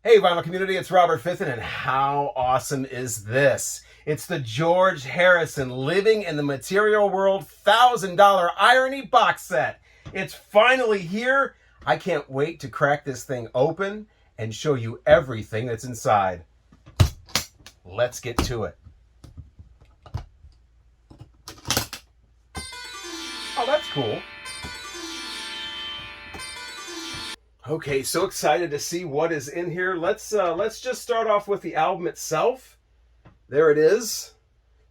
Hey, vinyl community, it's Robert Fitton, and how awesome is this? It's the George Harrison Living in the Material World $1,000 Irony box set. It's finally here. I can't wait to crack this thing open and show you everything that's inside. Let's get to it. Oh, that's cool. Okay, so excited to see what is in here. Let's just start off with the album itself. There it is.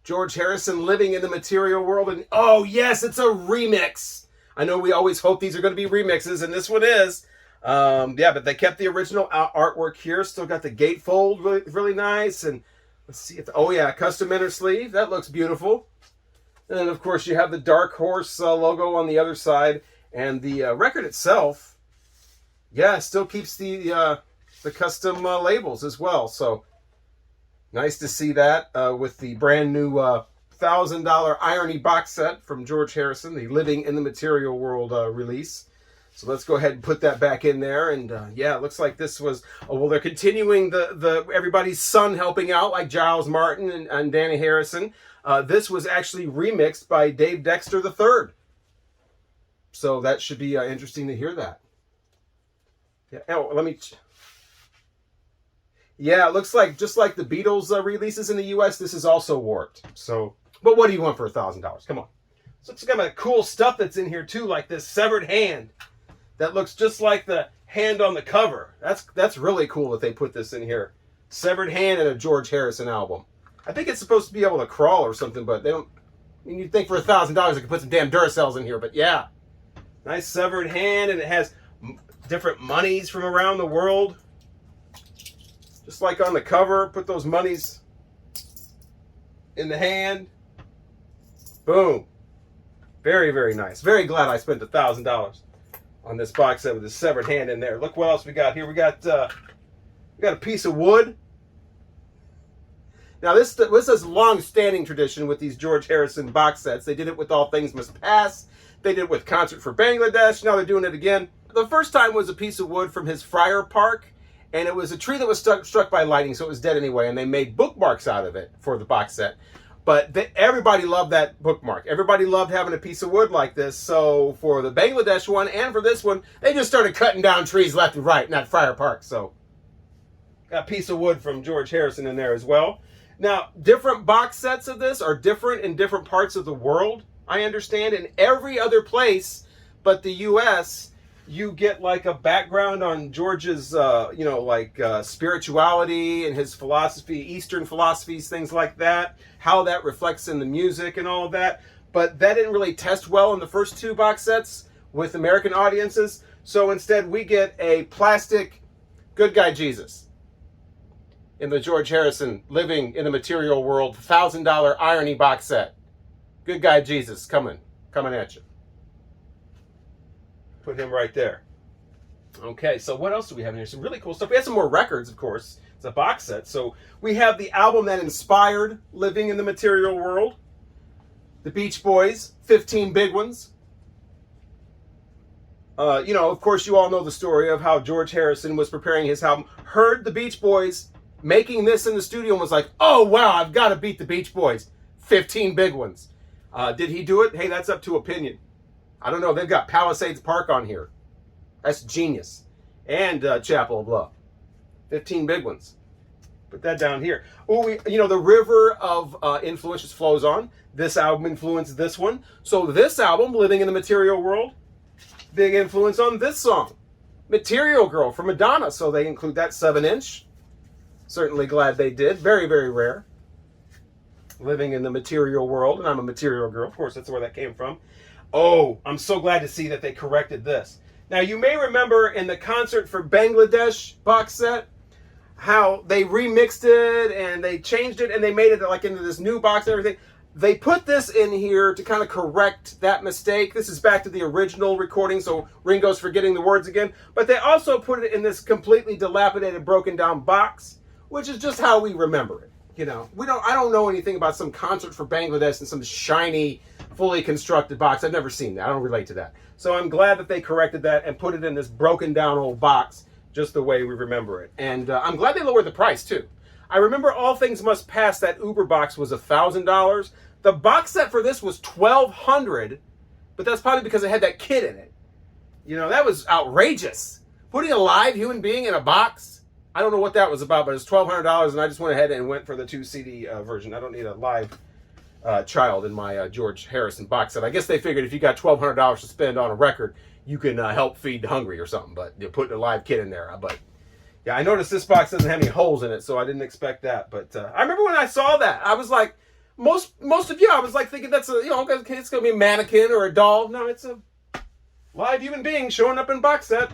George Harrison, Living in the Material World. And oh yes, it's a remix. I know we always hope these are going to be remixes, and this one is. Yeah, but they kept the original artwork here. Still got the gatefold, really nice. And let's see if, oh yeah, custom inner sleeve. That looks beautiful. And then of course you have the Dark Horse logo on the other side. And the record itself, yeah, still keeps the custom labels as well. So nice to see that with the brand new $1,000 Irony box set from George Harrison, the Living in the Material World release. So let's go ahead and put that back in there. And yeah, it looks like this was, oh, well, they're continuing the everybody's son helping out, like Giles Martin and Danny Harrison. This was actually remixed by Dave Dexter III. So that should be interesting to hear that. Yeah, oh, let me. Yeah, it looks like just like the Beatles releases in the U.S., this is also warped. So, but what do you want for $1,000? Come on. So it's got cool stuff that's in here too, like this severed hand that looks just like the hand on the cover. That's really cool that they put this in here. Severed hand in a George Harrison album. I think it's supposed to be able to crawl or something, but they don't. I mean, you'd think for $1,000 they could put some damn Duracells in here, but yeah, nice severed hand, and it has different monies from around the world. Just like on the cover, put those monies in the hand. Boom. Very, very nice. Very glad I spent $1,000 on this box set with this severed hand in there. Look what else we got here. We got a piece of wood. Now this is a long-standing tradition with these George Harrison box sets. They did it with All Things Must Pass. They did it with Concert for Bangladesh. Now they're doing it again. The first time was a piece of wood from his Friar Park, and it was a tree that was struck by lightning, so it was dead anyway, and they made bookmarks out of it for the box set. But everybody loved that bookmark. Everybody loved having a piece of wood like this, so for the Bangladesh one and for this one, they just started cutting down trees left and right in that Friar Park. So got a piece of wood from George Harrison in there as well. Now, different box sets of this are different in different parts of the world, I understand. In every other place but the U.S., you get like a background on George's, spirituality and his philosophy, Eastern philosophies, things like that, how that reflects in the music and all of that. But that didn't really test well in the first two box sets with American audiences. So instead, we get a plastic Good Guy Jesus in the George Harrison Living in the Material World $1,000 Irony box set. Good Guy Jesus coming at you. Put him right there. Okay, so what else do we have in here? Some really cool stuff. We have some more records, of course. It's a box set. So we have the album that inspired Living in the Material World. The Beach Boys, 15 Big Ones. Of course, you all know the story of how George Harrison was preparing his album, heard the Beach Boys making this in the studio and was like, oh, wow, I've got to beat the Beach Boys. 15 Big Ones. Did he do it? Hey, that's up to opinion. I don't know. They've got Palisades Park on here. That's genius. And Chapel of Love. 15 Big Ones. Put that down here. Oh, the river of influences flows on. This album influenced this one. So this album, Living in the Material World, big influence on this song. Material Girl from Madonna. So they include that 7-inch. Certainly glad they did. Very, very rare. Living in the Material World. And I'm a material girl. Of course, that's where that came from. Oh, I'm so glad to see that they corrected this. Now, you may remember in the Concert for Bangladesh box set how they remixed it and they changed it and they made it like into this new box and everything. They put this in here to kind of correct that mistake. This is back to the original recording, so Ringo's forgetting the words again. But they also put it in this completely dilapidated, broken down box, which is just how we remember it. I don't know anything about some Concert for Bangladesh and some shiny, fully constructed box. I've never seen that. I don't relate to that. So I'm glad that they corrected that and put it in this broken down old box just the way we remember it. And I'm glad they lowered the price too. I remember All Things Must Pass, that Uber box was $1,000. The box set for this was $1,200, but that's probably because it had that kid in it. You know, that was outrageous. Putting a live human being in a box, I don't know what that was about, but it's $1,200, and I just went ahead and went for the 2 CD version. I don't need a live child in my George Harrison box set. I guess they figured if you got $1,200 to spend on a record, you can help feed the hungry or something, but you're putting a live kid in there. But yeah, I noticed this box doesn't have any holes in it, so I didn't expect that. But I remember when I saw that, I was like, most of you, I was like thinking that's a, you know, it's going to be a mannequin or a doll. No, it's a live human being showing up in box set.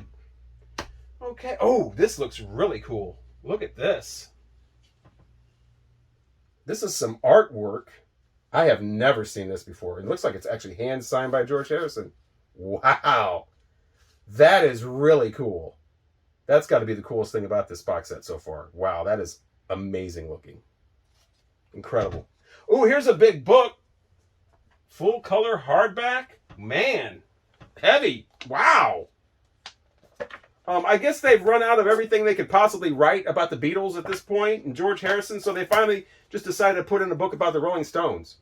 Okay. Oh, this looks really cool. Look at this. This is some artwork. I have never seen this before. It looks like it's actually hand signed by George Harrison. Wow. That is really cool. That's got to be the coolest thing about this box set so far. Wow, that is amazing looking. Incredible. Oh, here's a big book. Full color hardback. Man, heavy. Wow. I guess they've run out of everything they could possibly write about the Beatles at this point and George Harrison, so they finally just decided to put in a book about the Rolling Stones.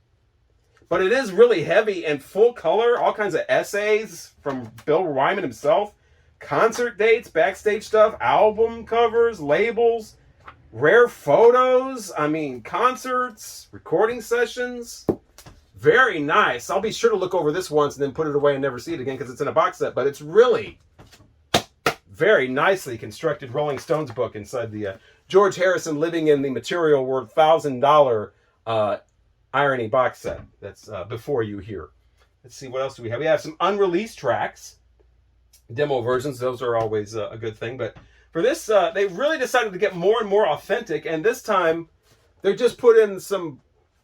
But it is really heavy and full color, all kinds of essays from Bill Wyman himself, concert dates, backstage stuff, album covers, labels, rare photos, concerts, recording sessions. Very nice. I'll be sure to look over this once and then put it away and never see it again because it's in a box set, but it's really very nicely constructed Rolling Stones book inside the George Harrison Living in the Material World $1,000 Irony box set that's before you here. Let's see, what else do we have? We have some unreleased tracks, demo versions. Those are always a good thing. But for this, they really decided to get more and more authentic. And this time, they just put in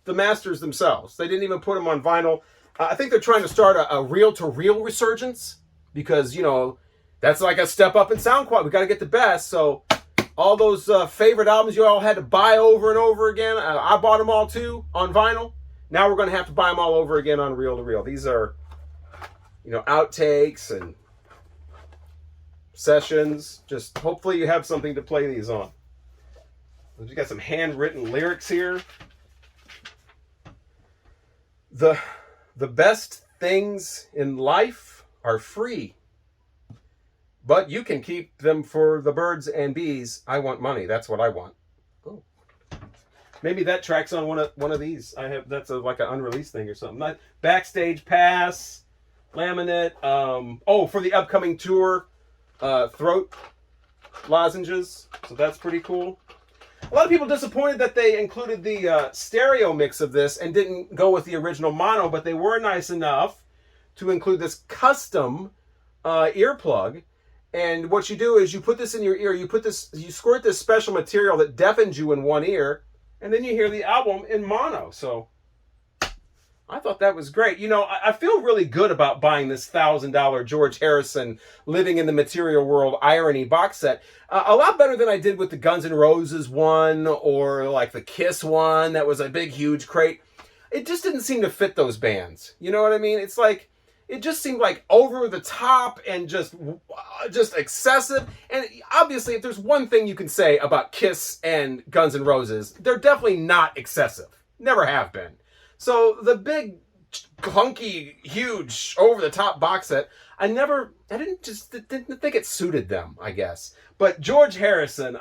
the masters themselves. They didn't even put them on vinyl. I think they're trying to start a reel-to-reel resurgence because, you know, that's like a step up in sound quality. We got to get the best. So all those favorite albums you all had to buy over and over again, I bought them all too on vinyl. Now we're going to have to buy them all over again on reel-to-reel. These are, you know, outtakes and sessions. Just hopefully you have something to play these on. We got some handwritten lyrics here. The best things in life are free, but you can keep them for the birds and bees. I want money. That's what I want. Oh, maybe that track's on one of these. That's like an unreleased thing or something. Backstage pass, laminate. For the upcoming tour, throat lozenges. So that's pretty cool. A lot of people disappointed that they included the stereo mix of this and didn't go with the original mono, but they were nice enough to include this custom earplug. And what you do is you put this in your ear, you squirt this special material that deafens you in one ear, and then you hear the album in mono. So I thought that was great. You know, I feel really good about buying this $1,000 George Harrison Living in the Material World Irony box set. A lot better than I did with the Guns N' Roses one or like the Kiss one that was a big, huge crate. It just didn't seem to fit those bands. You know what I mean? It's like, it just seemed like over the top and just excessive. And obviously, if there's one thing you can say about Kiss and Guns N' Roses, they're definitely not excessive. Never have been. So the big, clunky, huge, over-the-top box set, I didn't think it suited them, I guess. But George Harrison,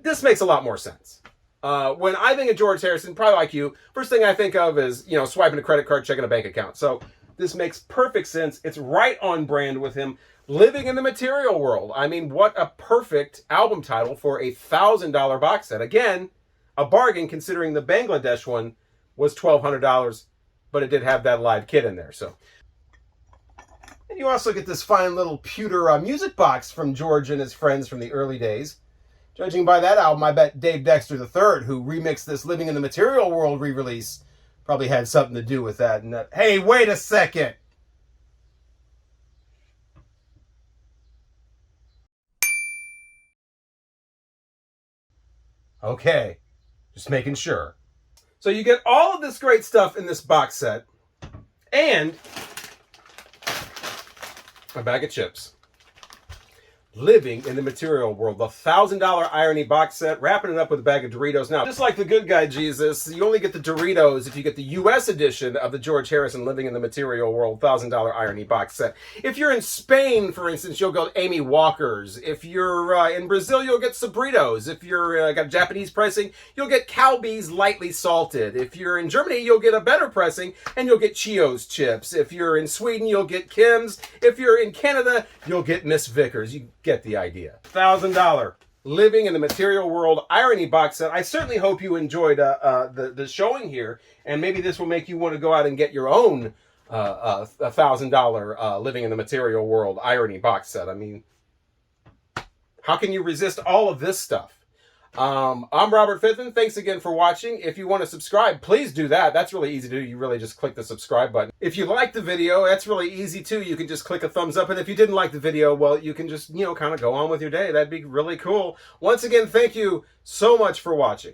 this makes a lot more sense. When I think of George Harrison, probably like you, first thing I think of is, you know, swiping a credit card, checking a bank account. So this makes perfect sense. It's right on brand with him. Living in the Material World. What a perfect album title for a $1,000 box set. Again, a bargain considering the Bangladesh one was $1,200, but it did have that live kit in there. So, and you also get this fine little pewter music box from George and his friends from the early days. Judging by that album, I bet Dave Dexter III, who remixed this Living in the Material World re-release, probably had something to do with that. And hey, wait a second. Okay, just making sure. So you get all of this great stuff in this box set and a bag of chips. Living in the Material World, the $1,000 irony box set, wrapping it up with a bag of Doritos. Now, just like the good guy Jesus, you only get the Doritos if you get the US edition of the George Harrison Living in the Material World $1,000 irony box set. If you're in Spain, for instance, you'll go Amy Walker's. If you're in Brazil, you'll get Sabritos. If you're got Japanese pressing, you'll get Calbee's lightly salted. If you're in Germany, you'll get a better pressing and you'll get Cheo's chips. If you're in Sweden, you'll get Kim's. If you're in Canada, you'll get Miss Vickers. You get the idea. $1,000 Living in the Material World irony box set. I certainly hope you enjoyed the showing here, and maybe this will make you want to go out and get your own $1,000 Living in the Material World irony box set. I mean, how can you resist all of this stuff? I'm Robert Fithen. Thanks again for watching. If you want to subscribe, please do that. That's really easy to do. You really just click the subscribe button. If you like the video, that's really easy too. You can just click a thumbs up. And if you didn't like the video, well, you can just, kind of go on with your day. That'd be really cool. Once again, thank you so much for watching.